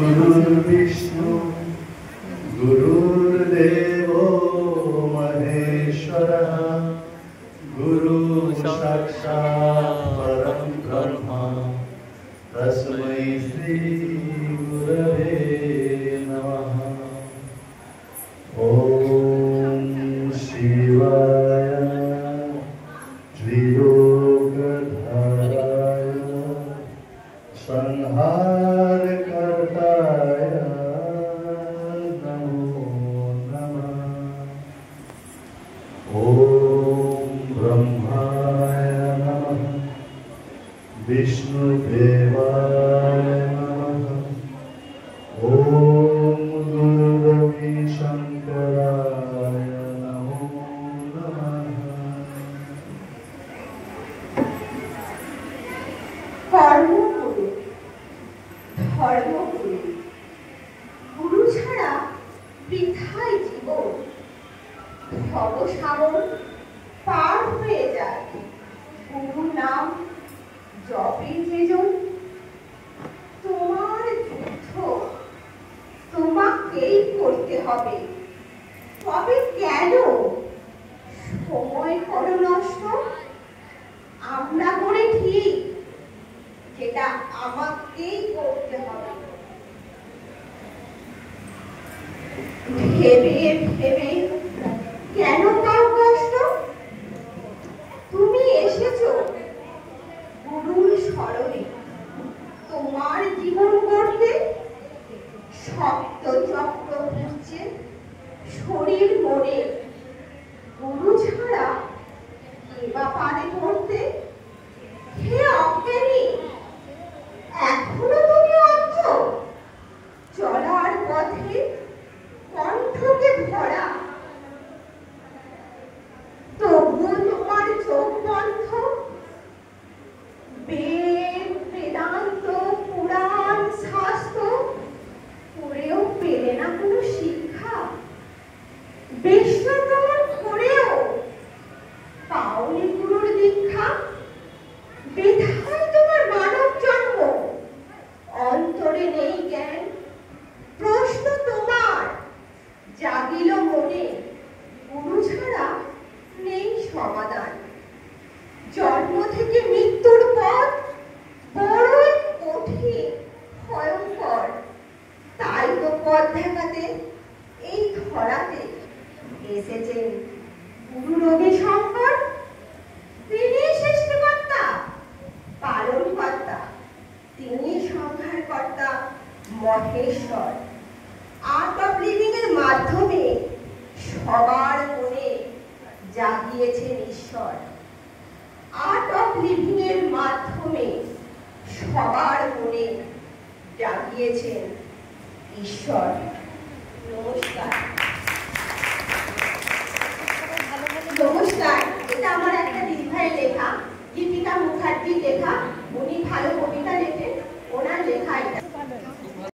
विष्णु गुरुर्देवो महेश्वरः गुरु साक्षात् परं ब्रह्म तस्मै श्री गुरवे नमः। ओम शिवाय त्रिलोकधाराय संहारकर्ताय नमो नमः। ओम ब्रह्माय नमः विष्णुदेवाय नमः। ओम गुरुरवि शंकराय नमो नमः। কর্মগুরু ধর্মগুরু গুরু ছাড়া বৃথাই জীবন ভবসাগর পার হয়ে যায় গুরু নাম জপে যেজন। তোমার যুদ্ধ তোমাকেই করতে হবে, তবে কেন সময় করো নষ্ট? আমরা করে ঠিক, যেটা আমাকেই করতে হবে। ভেবে ভেবে কেন তার কষ্ট? তুমি এসেছো গুরুর স্মরণে তোমার জীবন গড়তে। শব্দ চক্র ঘুরছে শরীর মনে, গুরু ছাড়া কে বা পারে করতে? হে অজ্ঞানী, এখনো তুমি অন্ধ? চলার পথে কণ্ঠকে ভরা, তবুও তোমার চোখ বন্ধ। বেদ বেদান্ত পুরাণ শাস্ত্র পড়েও পেলে না কোনো শিক্ষা। বিশ্বভ্রমণ করেও পাওনি গুরুর দীক্ষা। বৃথাই তোমার মানব জন্ম, অন্তরে নেই জ্ঞান। প্রশ্ন তোমার জাগিল মনে, গুরু ছাড়া নেই সমাধান। জন্ম থেকে মৃত্যুর পথ বড়ই কঠিন ভয়ঙ্কর, তাই তো পথ দেখাতে এই ধরাতে এসেছেন গুরু রবি শঙ্কর। তিনি সৃষ্টিকর্তা পালন কর্তা, তিনি সংহারকর্তা মহেশ্বর। আর্ট অফ লিভিং এর মাধ্যমে সবার মনে জাগিয়েছেন ঈশ্বর। আর্ট অফ লিভিং এর মাধ্যমে সবার মনে জাগিয়েছেন ঈশ্বর। নমস্কার। নমস্কার।